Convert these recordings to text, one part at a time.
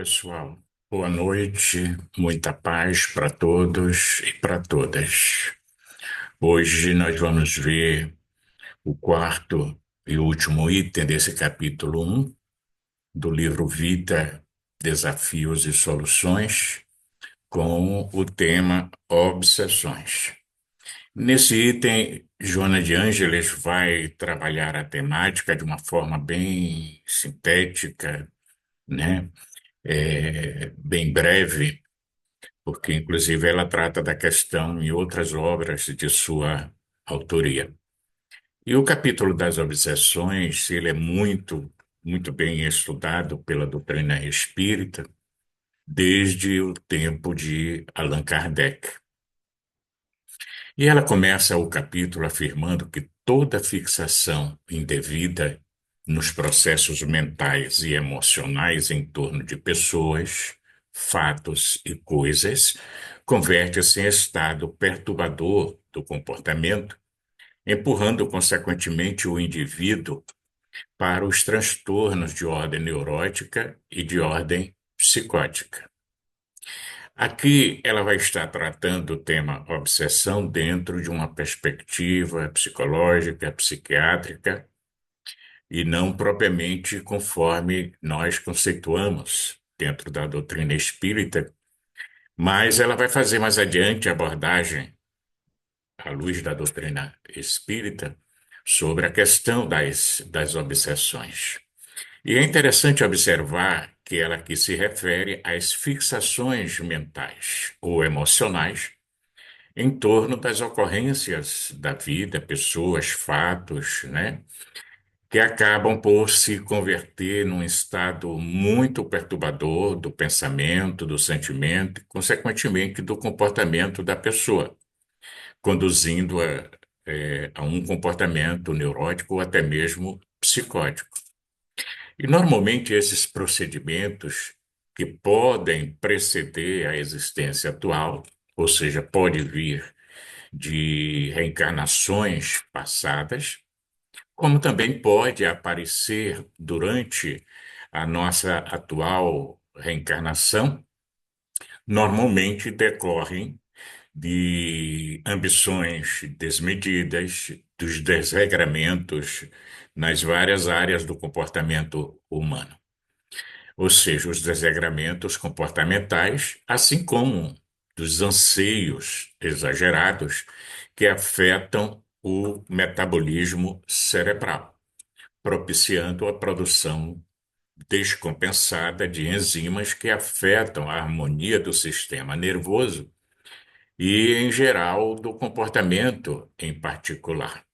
Pessoal. Boa noite, muita paz para todos e para todas. Hoje nós vamos ver o quarto e último item desse capítulo 1 do livro Vida, Desafios e Soluções, com o tema Obsessões. Nesse item, Joana de Ângeles vai trabalhar a temática de uma forma bem sintética, né? Bem breve, porque inclusive ela trata da questão em outras obras de sua autoria. E o capítulo das obsessões, ele é muito bem estudado pela doutrina espírita desde o tempo de Allan Kardec. E ela começa o capítulo afirmando que toda fixação indevida nos processos mentais e emocionais em torno de pessoas, fatos e coisas converte-se em estado perturbador do comportamento, empurrando consequentemente o indivíduo para os transtornos de ordem neurótica e de ordem psicótica. Aqui ela vai estar tratando o tema obsessão dentro de uma perspectiva psicológica, psiquiátrica, e não propriamente conforme nós conceituamos dentro da doutrina espírita, mas ela vai fazer mais adiante a abordagem, à luz da doutrina espírita, sobre a questão das obsessões. E é interessante observar que ela aqui se refere às fixações mentais ou emocionais em torno das ocorrências da vida, pessoas, fatos, né, que acabam por se converter num estado muito perturbador do pensamento, do sentimento e, consequentemente, do comportamento da pessoa, conduzindo a um comportamento neurótico ou até mesmo psicótico. E, normalmente, esses procedimentos que podem preceder a existência atual, ou seja, pode vir de reencarnações passadas, como também pode aparecer durante a nossa atual reencarnação, normalmente decorrem de ambições desmedidas, dos desregramentos nas várias áreas do comportamento humano. Ou seja, os desregramentos comportamentais, assim como dos anseios exagerados que afetam o metabolismo cerebral, propiciando a produção descompensada de enzimas que afetam a harmonia do sistema nervoso e, em geral, do comportamento em particular.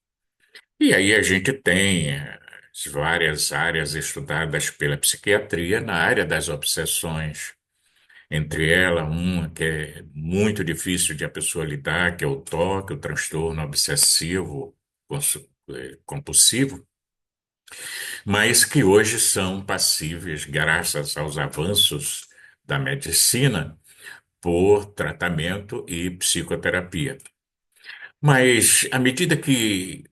E aí a gente tem as várias áreas estudadas pela psiquiatria na área das obsessões, entre elas uma que é muito difícil de a pessoa lidar, que é o TOC, o transtorno obsessivo compulsivo, mas que hoje são passíveis, graças aos avanços da medicina, por tratamento e psicoterapia. Mas à medida que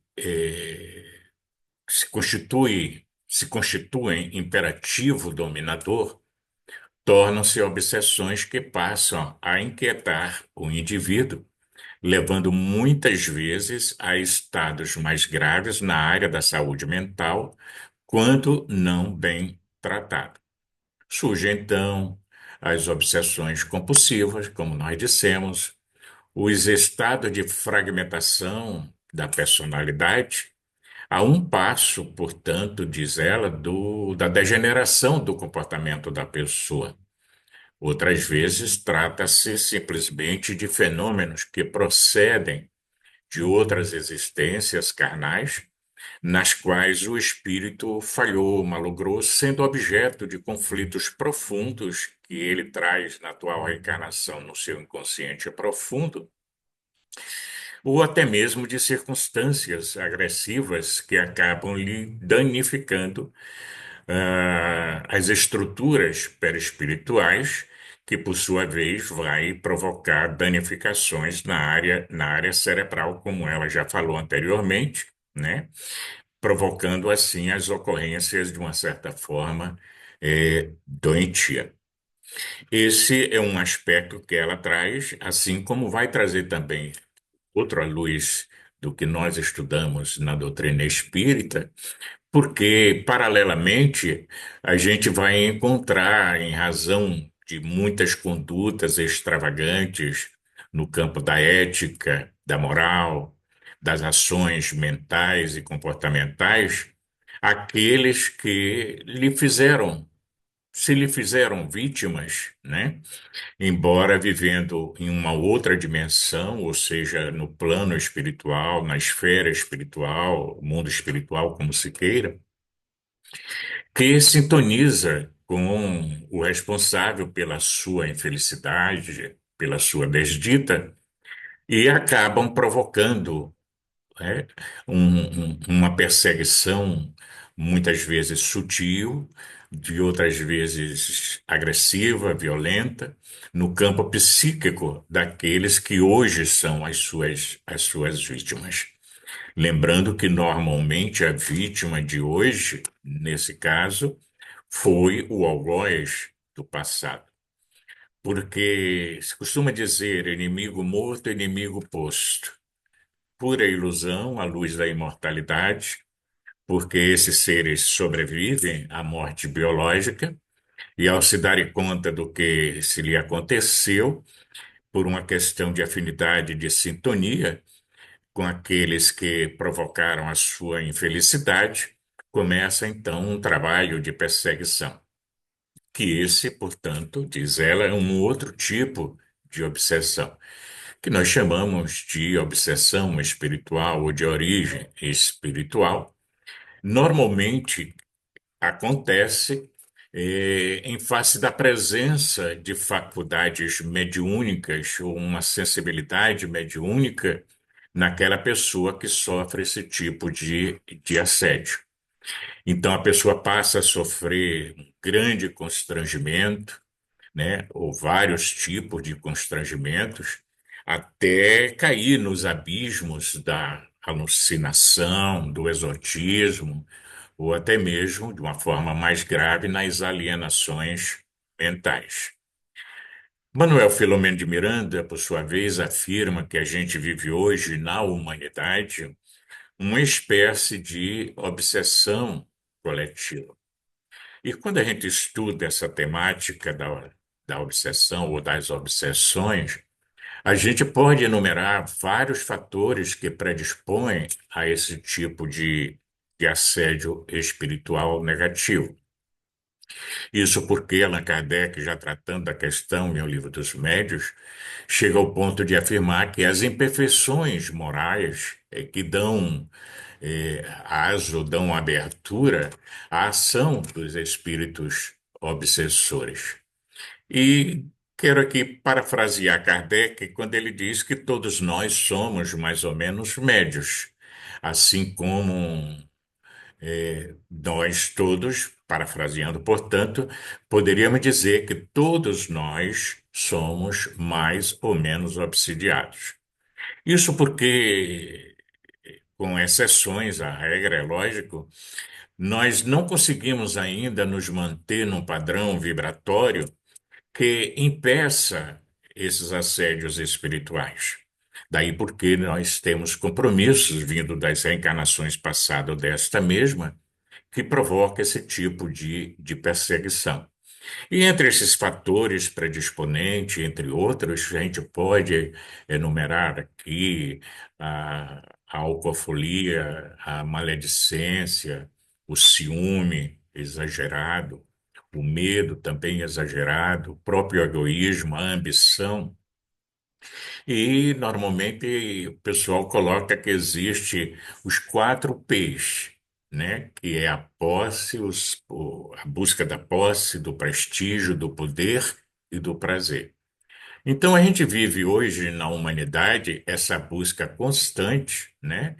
se constituem imperativo dominador, tornam-se obsessões que passam a inquietar o indivíduo, levando muitas vezes a estados mais graves na área da saúde mental, quando não bem tratado. Surgem, então, as obsessões compulsivas, como nós dissemos, os estados de fragmentação da personalidade, a um passo, portanto, diz ela, da degeneração do comportamento da pessoa. Outras vezes, trata-se simplesmente de fenômenos que procedem de outras existências carnais, nas quais o espírito falhou, malogrou, sendo objeto de conflitos profundos que ele traz na atual reencarnação no seu inconsciente profundo, ou até mesmo de circunstâncias agressivas que acabam lhe danificando as estruturas perispirituais, que por sua vez vai provocar danificações na área cerebral, como ela já falou anteriormente, né? Provocando assim as ocorrências de uma certa forma doentia. Esse é um aspecto que ela traz, assim como vai trazer também outra luz do que nós estudamos na doutrina espírita, porque, paralelamente, a gente vai encontrar, em razão de muitas condutas extravagantes no campo da ética, da moral, das ações mentais e comportamentais, aqueles que se lhe fizeram vítimas, né? Embora vivendo em uma outra dimensão, ou seja, no plano espiritual, na esfera espiritual, mundo espiritual, como se queira, que sintoniza com o responsável pela sua infelicidade, pela sua desdita, e acabam provocando, né, uma perseguição, muitas vezes sutil, de outras vezes agressiva, violenta, no campo psíquico daqueles que hoje são as suas vítimas. Lembrando que normalmente a vítima de hoje, nesse caso, foi o algoz do passado. Porque se costuma dizer inimigo morto, inimigo posto. Pura ilusão à luz da imortalidade, porque esses seres sobrevivem à morte biológica e, ao se darem conta do que se lhe aconteceu, por uma questão de afinidade, de sintonia com aqueles que provocaram a sua infelicidade, começa então um trabalho de perseguição. Que esse, portanto, diz ela, é um outro tipo de obsessão, que nós chamamos de obsessão espiritual ou de origem espiritual. Normalmente acontece em face da presença de faculdades mediúnicas ou uma sensibilidade mediúnica naquela pessoa que sofre esse tipo de assédio. Então a pessoa passa a sofrer um grande constrangimento, né, ou vários tipos de constrangimentos, até cair nos abismos da alucinação, do exotismo, ou até mesmo, de uma forma mais grave, nas alienações mentais. Manuel Filomeno de Miranda, por sua vez, afirma que a gente vive hoje na humanidade uma espécie de obsessão coletiva. E quando a gente estuda essa temática da obsessão ou das obsessões, a gente pode enumerar vários fatores que predispõem a esse tipo de assédio espiritual negativo. Isso porque Allan Kardec, já tratando da questão em O Livro dos Médios, chega ao ponto de afirmar que as imperfeições morais que dão aso, dão abertura à ação dos espíritos obsessores. E quero aqui parafrasear Kardec quando ele diz que todos nós somos mais ou menos médios, assim como nós todos, parafraseando, portanto, poderíamos dizer que todos nós somos mais ou menos obsidiados. Isso porque, com exceções à regra, é lógico, nós não conseguimos ainda nos manter num padrão vibratório que impeça esses assédios espirituais. Daí porque nós temos compromissos vindo das reencarnações passadas ou desta mesma, que provoca esse tipo de perseguição. E entre esses fatores predisponentes, entre outros, a gente pode enumerar aqui a alcofolia, a maledicência, o ciúme exagerado, o medo também exagerado, o próprio egoísmo, a ambição. E normalmente o pessoal coloca que existe os quatro P's, né? Que é a posse, a busca da posse, do prestígio, do poder e do prazer. Então a gente vive hoje na humanidade essa busca constante, né,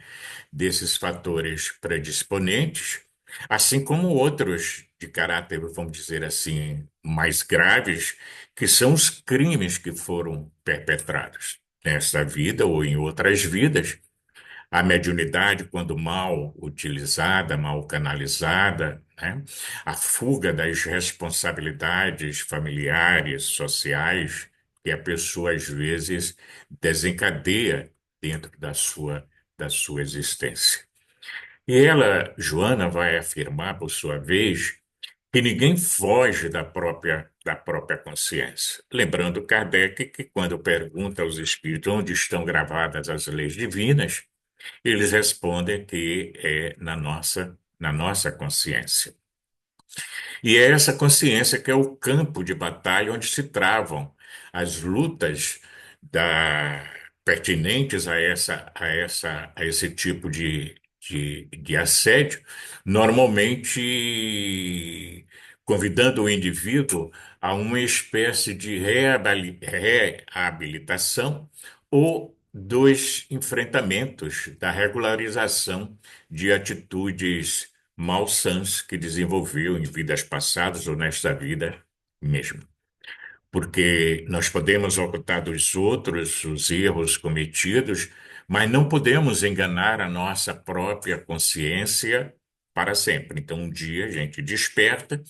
desses fatores predisponentes, assim como outros de caráter, vamos dizer assim, mais graves, que são os crimes que foram perpetrados nesta vida ou em outras vidas, A mediunidade, quando mal utilizada, mal canalizada, né? A fuga das responsabilidades familiares, sociais, que a pessoa às vezes desencadeia dentro da sua existência. E ela, Joana, vai afirmar, por sua vez, que ninguém foge da própria consciência. Lembrando Kardec que, quando pergunta aos espíritos onde estão gravadas as leis divinas, eles respondem que é na nossa consciência. E é essa consciência que é o campo de batalha onde se travam as lutas pertinentes a esse tipo de assédio, normalmente convidando o indivíduo a uma espécie de reabilitação ou dos enfrentamentos, da regularização de atitudes malsãs que desenvolveu em vidas passadas ou nesta vida mesmo. Porque nós podemos ocultar dos outros os erros cometidos, mas não podemos enganar a nossa própria consciência para sempre. Então, um dia a gente desperta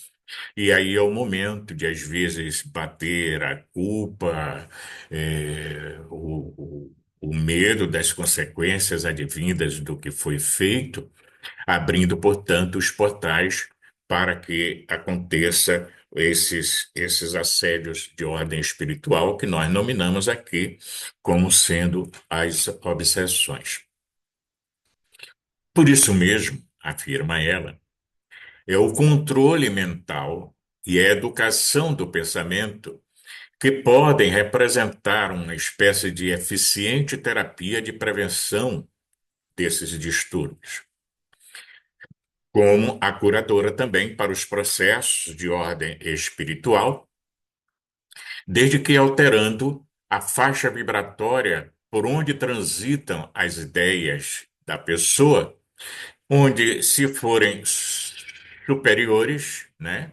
e aí é o momento de, às vezes, bater a culpa, o medo das consequências advindas do que foi feito, abrindo, portanto, os portais para que aconteça esses assédios de ordem espiritual que nós nominamos aqui como sendo as obsessões. Por isso mesmo, afirma ela, é o controle mental e a educação do pensamento que podem representar uma espécie de eficiente terapia de prevenção desses distúrbios, como a curadora também para os processos de ordem espiritual, desde que alterando a faixa vibratória por onde transitam as ideias da pessoa, onde, se forem superiores, né,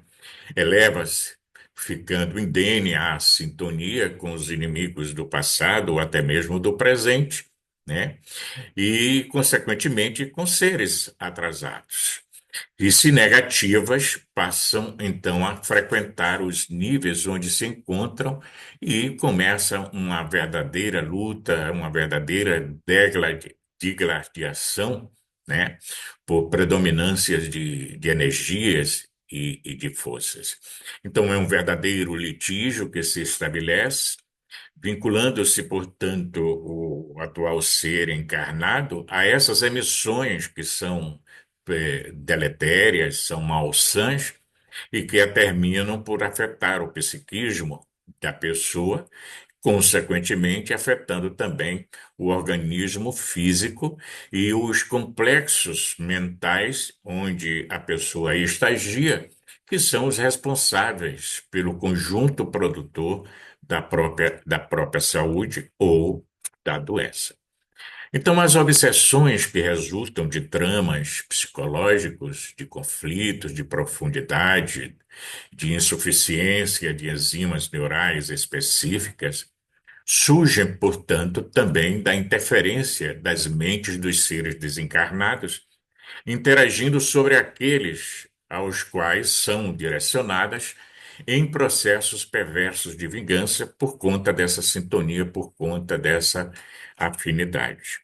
eleva-se, ficando indene à sintonia com os inimigos do passado ou até mesmo do presente, né, e, consequentemente, com seres atrasados. E, se negativas, passam então a frequentar os níveis onde se encontram e começa uma verdadeira luta, uma verdadeira digladiação, né, por predominâncias de energias e de forças. Então, é um verdadeiro litígio que se estabelece, vinculando-se, portanto, o atual ser encarnado a essas emissões que são deletérias, são malsãs e que terminam por afetar o psiquismo da pessoa, consequentemente afetando também o organismo físico e os complexos mentais onde a pessoa estagia, que são os responsáveis pelo conjunto produtor da própria saúde ou da doença. Então, as obsessões que resultam de dramas psicológicos, de conflitos, de profundidade, de insuficiência de enzimas neurais específicas, surgem, portanto, também da interferência das mentes dos seres desencarnados, interagindo sobre aqueles aos quais são direcionadas em processos perversos de vingança por conta dessa sintonia, por conta dessa afinidade.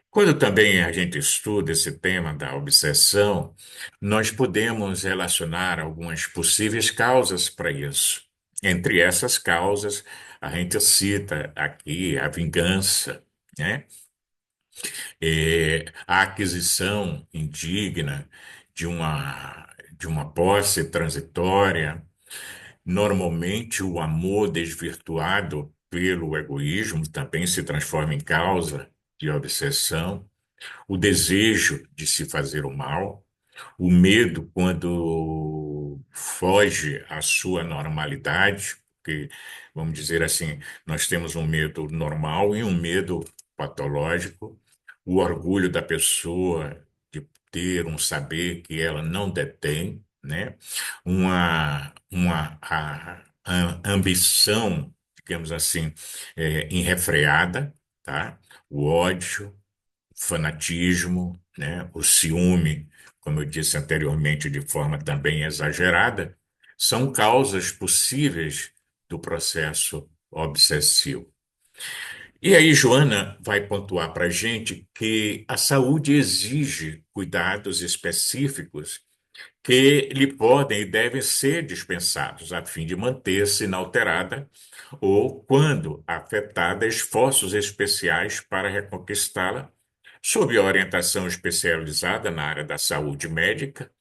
Quando também a gente estuda esse tema da obsessão, nós podemos relacionar algumas possíveis causas para isso. Entre essas causas, a gente cita aqui a vingança, né? A aquisição indigna de uma posse transitória, normalmente o amor desvirtuado pelo egoísmo também se transforma em causa de obsessão, o desejo de se fazer o mal, o medo quando foge à sua normalidade, porque, vamos dizer assim, nós temos um medo normal e um medo patológico, o orgulho da pessoa de ter um saber que ela não detém, né? A ambição, digamos assim, irrefreada, tá? O ódio, fanatismo, né, o ciúme, como eu disse anteriormente, de forma também exagerada, são causas possíveis do processo obsessivo. E aí, Joana vai pontuar para a gente que a saúde exige cuidados específicos que lhe podem e devem ser dispensados, a fim de manter-se inalterada ou, quando afetada, esforços especiais para reconquistá-la, sob a orientação especializada na área da saúde médica,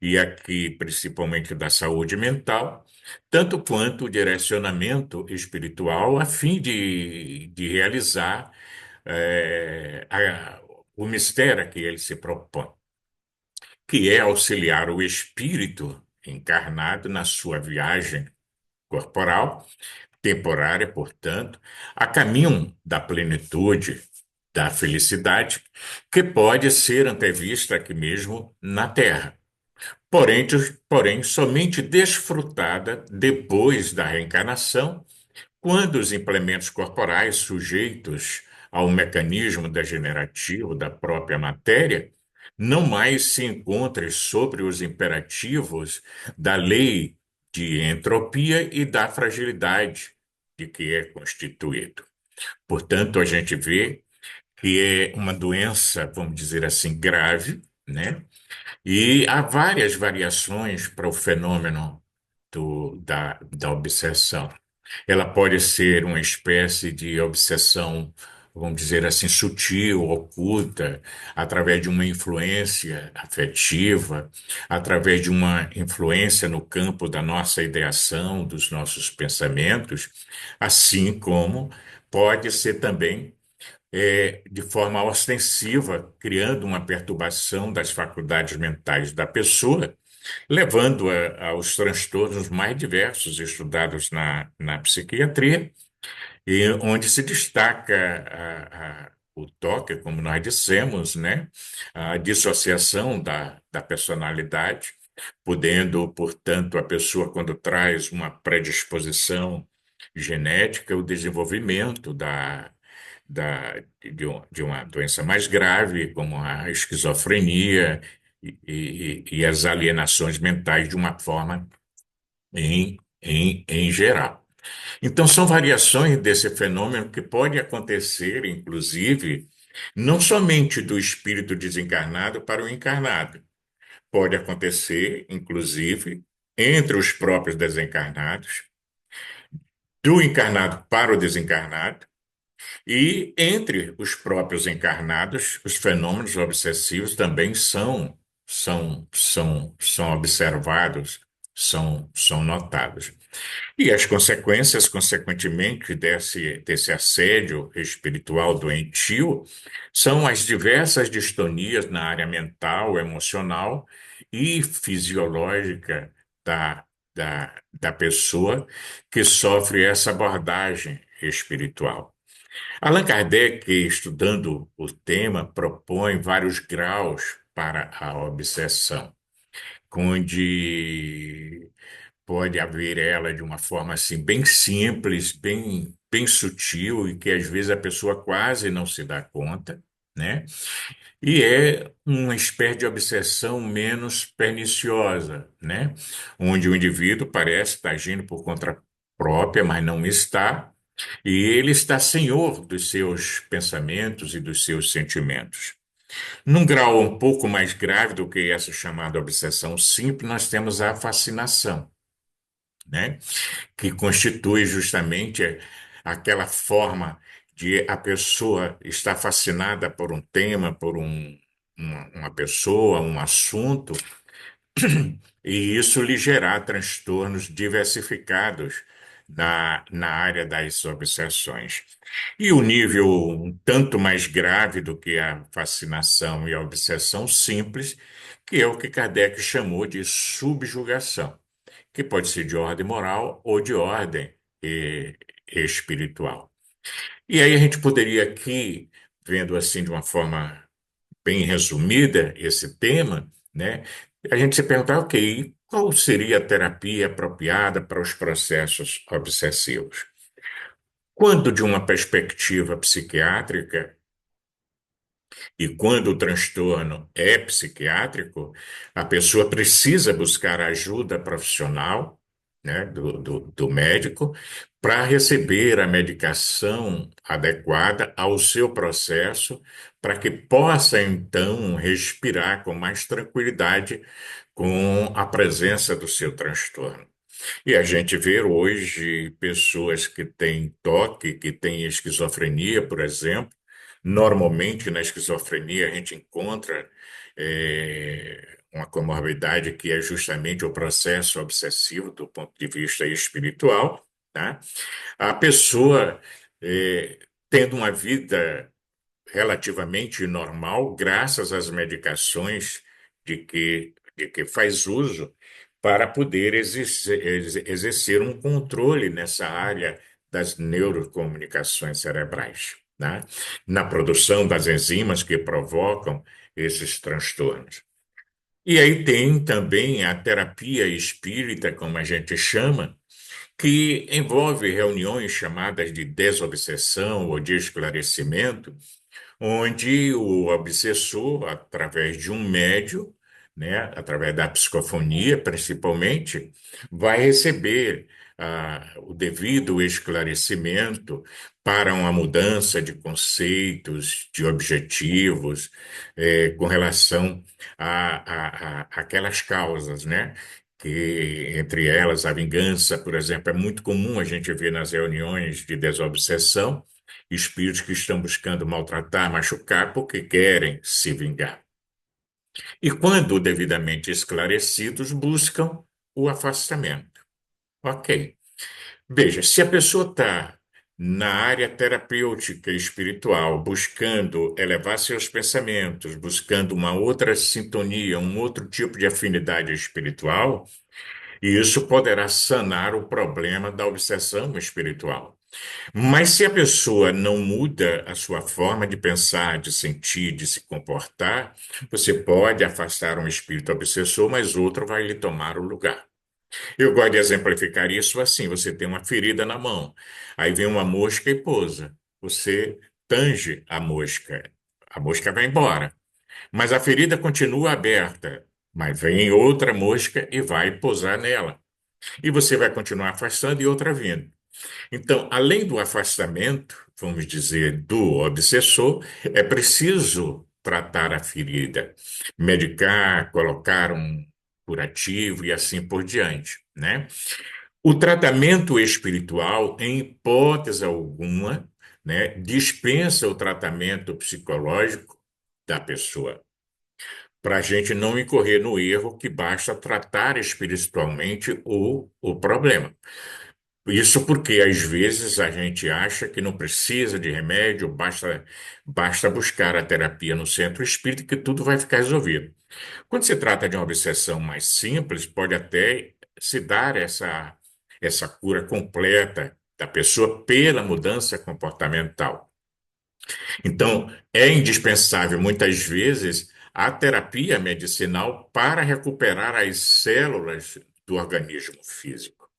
e aqui principalmente da saúde mental, tanto quanto o direcionamento espiritual, a fim de realizar o mistério a que ele se propõe, que é auxiliar o espírito encarnado na sua viagem corporal, temporária, portanto, a caminho da plenitude, da felicidade, que pode ser antevista aqui mesmo na Terra. Porém, somente desfrutada depois da reencarnação, quando os implementos corporais sujeitos ao mecanismo degenerativo da própria matéria não mais se encontrem sobre os imperativos da lei de entropia e da fragilidade de que é constituído. Portanto, a gente vê que é uma doença, vamos dizer assim, grave, né? E há várias variações para o fenômeno da obsessão. Ela pode ser uma espécie de obsessão, vamos dizer assim, sutil, oculta, através de uma influência afetiva, através de uma influência no campo da nossa ideação, dos nossos pensamentos, assim como pode ser também de forma ostensiva, criando uma perturbação das faculdades mentais da pessoa, levando aos transtornos mais diversos estudados na psiquiatria, e onde se destaca o toque, como nós dissemos, né? A dissociação da personalidade, podendo, portanto, a pessoa, quando traz uma predisposição genética, o desenvolvimento de uma doença mais grave, como a esquizofrenia e as alienações mentais de uma forma em geral. Então, são variações desse fenômeno que pode acontecer, inclusive, não somente do espírito desencarnado para o encarnado, pode acontecer, inclusive, entre os próprios desencarnados, do encarnado para o desencarnado, e entre os próprios encarnados, os fenômenos obsessivos também são observados, são notados. E as consequências, consequentemente, desse assédio espiritual doentio são as diversas distonias na área mental, emocional e fisiológica da pessoa que sofre essa abordagem espiritual. Allan Kardec, estudando o tema, propõe vários graus para a obsessão, onde pode haver ela de uma forma assim bem simples, bem sutil e que às vezes a pessoa quase não se dá conta, né? E é uma espécie de obsessão menos perniciosa, né? Onde o indivíduo parece estar agindo por conta própria, mas não está, e ele está senhor dos seus pensamentos e dos seus sentimentos. Num grau um pouco mais grave do que essa chamada obsessão simples, nós temos a fascinação, né? Que constitui justamente aquela forma de a pessoa estar fascinada por um tema, uma pessoa, um assunto, e isso lhe gerar transtornos diversificados na área das obsessões. E o nível um tanto mais grave do que a fascinação e a obsessão simples, que é o que Kardec chamou de subjugação, que pode ser de ordem moral ou de ordem espiritual. E aí a gente poderia aqui, vendo assim de uma forma bem resumida esse tema, né, a gente se perguntar, ok, qual seria a terapia apropriada para os processos obsessivos? Quando, de uma perspectiva psiquiátrica, E quando o transtorno é psiquiátrico, a pessoa precisa buscar ajuda profissional, né, do médico, para receber a medicação adequada ao seu processo, para que possa então respirar com mais tranquilidade com a presença do seu transtorno. E a gente vê hoje pessoas que têm toque, que têm esquizofrenia, por exemplo. Normalmente, na esquizofrenia, a gente encontra uma comorbidade que é justamente o processo obsessivo do ponto de vista espiritual, tá? A pessoa tendo uma vida relativamente normal, graças às medicações de que faz uso para poder exercer um controle nessa área das neurocomunicações cerebrais, né? Na produção das enzimas que provocam esses transtornos. E aí tem também a terapia espírita, como a gente chama, que envolve reuniões chamadas de desobsessão ou de esclarecimento, onde o obsessor, através de um médium, né, através da psicofonia principalmente, vai receber o devido esclarecimento para uma mudança de conceitos, de objetivos, com relação aquelas causas, né? Que entre elas a vingança, por exemplo, é muito comum a gente ver nas reuniões de desobsessão espíritos que estão buscando maltratar, machucar, porque querem se vingar. E quando devidamente esclarecidos, buscam o afastamento. Ok. Veja, se a pessoa está na área terapêutica e espiritual, buscando elevar seus pensamentos, buscando uma outra sintonia, um outro tipo de afinidade espiritual, isso poderá sanar o problema da obsessão espiritual. Mas se a pessoa não muda a sua forma de pensar, de sentir, de se comportar, você pode afastar um espírito obsessor, mas outro vai lhe tomar o lugar. Eu gosto de exemplificar isso assim: você tem uma ferida na mão, aí vem uma mosca e pousa. Você tange a mosca vai embora, mas a ferida continua aberta. Mas vem outra mosca e vai pousar nela. E você vai continuar afastando e outra vindo. Então, além do afastamento, vamos dizer, do obsessor, é preciso tratar a ferida, medicar, colocar um curativo e assim por diante, né? O tratamento espiritual, em hipótese alguma, né, dispensa o tratamento psicológico da pessoa, para a gente não incorrer no erro que basta tratar espiritualmente o problema. Isso porque às vezes a gente acha que não precisa de remédio, basta buscar a terapia no centro espírita que tudo vai ficar resolvido. Quando se trata de uma obsessão mais simples, pode até se dar essa cura completa da pessoa pela mudança comportamental. Então, é indispensável muitas vezes a terapia medicinal para recuperar as células do organismo físico,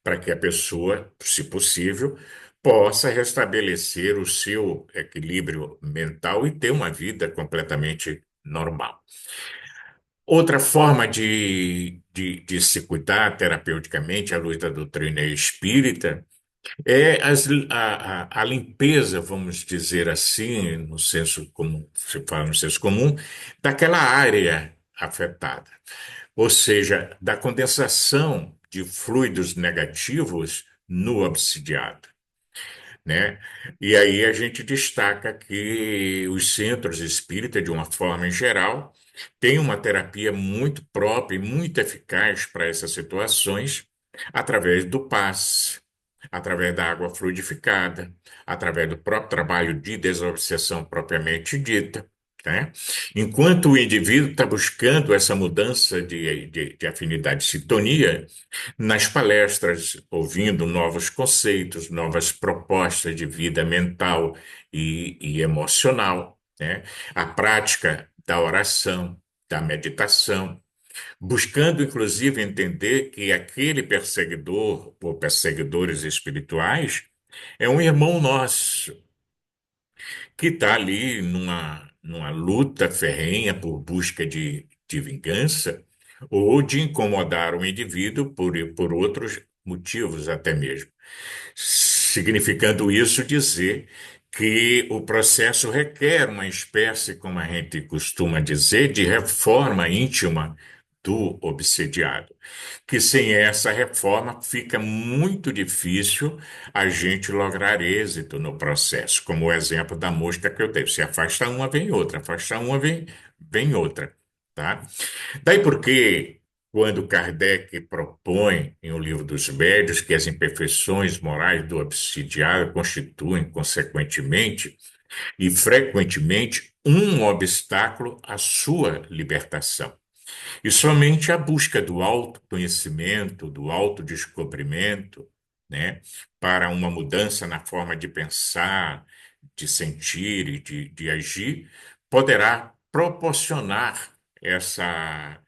para que a pessoa, se possível, possa restabelecer o seu equilíbrio mental e ter uma vida completamente normal. Outra forma de se cuidar terapeuticamente, à luz da doutrina espírita, é a limpeza, vamos dizer assim, no senso comum, se fala no senso comum, daquela área afetada. Ou seja, da condensação de fluidos negativos no obsidiado, né? E aí a gente destaca que os centros espíritas, de uma forma em geral, têm uma terapia muito própria e muito eficaz para essas situações, através do passe, através da água fluidificada, através do próprio trabalho de desobsessão propriamente dita, né? Enquanto o indivíduo está buscando essa mudança de afinidade, de sintonia, nas palestras, ouvindo novos conceitos, novas propostas de vida mental e emocional, né? A prática da oração, da meditação, buscando inclusive entender que aquele perseguidor ou perseguidores espirituais é um irmão nosso que está ali numa luta ferrenha por busca de vingança ou de incomodar o indivíduo por outros motivos até mesmo. Significando isso dizer que o processo requer uma espécie, como a gente costuma dizer, de reforma íntima do obsediado, que sem essa reforma fica muito difícil a gente lograr êxito no processo, como o exemplo da mosca que eu dei. Se afasta uma, vem outra, afasta uma, vem outra, tá? Daí porque, quando Kardec propõe em O Livro dos Médiuns que as imperfeições morais do obsidiário constituem, consequentemente e frequentemente, um obstáculo à sua libertação. E somente a busca do autoconhecimento, do autodescobrimento, né, para uma mudança na forma de pensar, de sentir e de agir, poderá proporcionar essa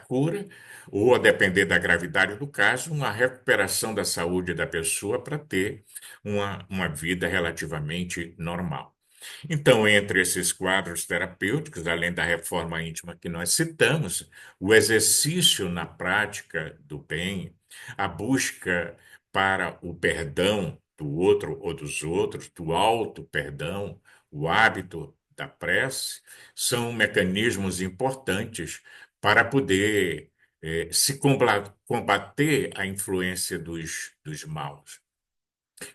cura, ou, a depender da gravidade do caso, uma recuperação da saúde da pessoa para ter uma vida relativamente normal. Então, entre esses quadros terapêuticos, além da reforma íntima que nós citamos, o exercício na prática do bem, a busca para o perdão do outro ou dos outros, do auto-perdão, o hábito da prece, são mecanismos importantes para poder se combater a influência dos maus,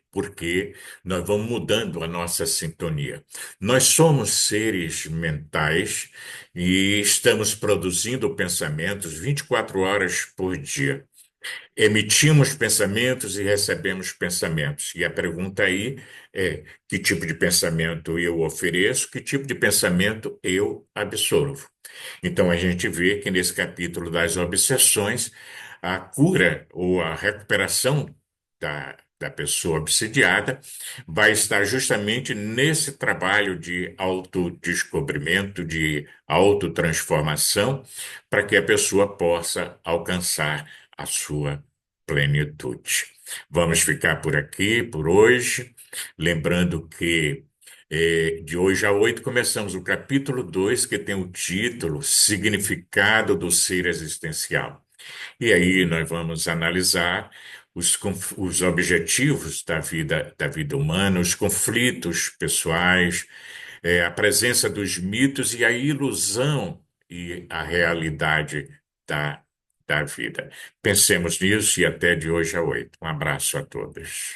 porque nós vamos mudando a nossa sintonia. Nós somos seres mentais e estamos produzindo pensamentos 24 horas por dia. Emitimos pensamentos e recebemos pensamentos. E a pergunta aí é: que tipo de pensamento eu ofereço, que tipo de pensamento eu absorvo? Então, a gente vê que nesse capítulo das obsessões, a cura ou a recuperação da pessoa obsidiada vai estar justamente nesse trabalho de autodescobrimento, de autotransformação, para que a pessoa possa alcançar a sua plenitude. Vamos ficar por aqui por hoje, lembrando que de hoje a 8 começamos o capítulo 2 que tem o título Significado do Ser Existencial. E aí nós vamos analisar os objetivos da vida humana, os conflitos pessoais, a presença dos mitos e a ilusão e a realidade da, da vida. Pensemos nisso e até de hoje a 8. Um abraço a todos.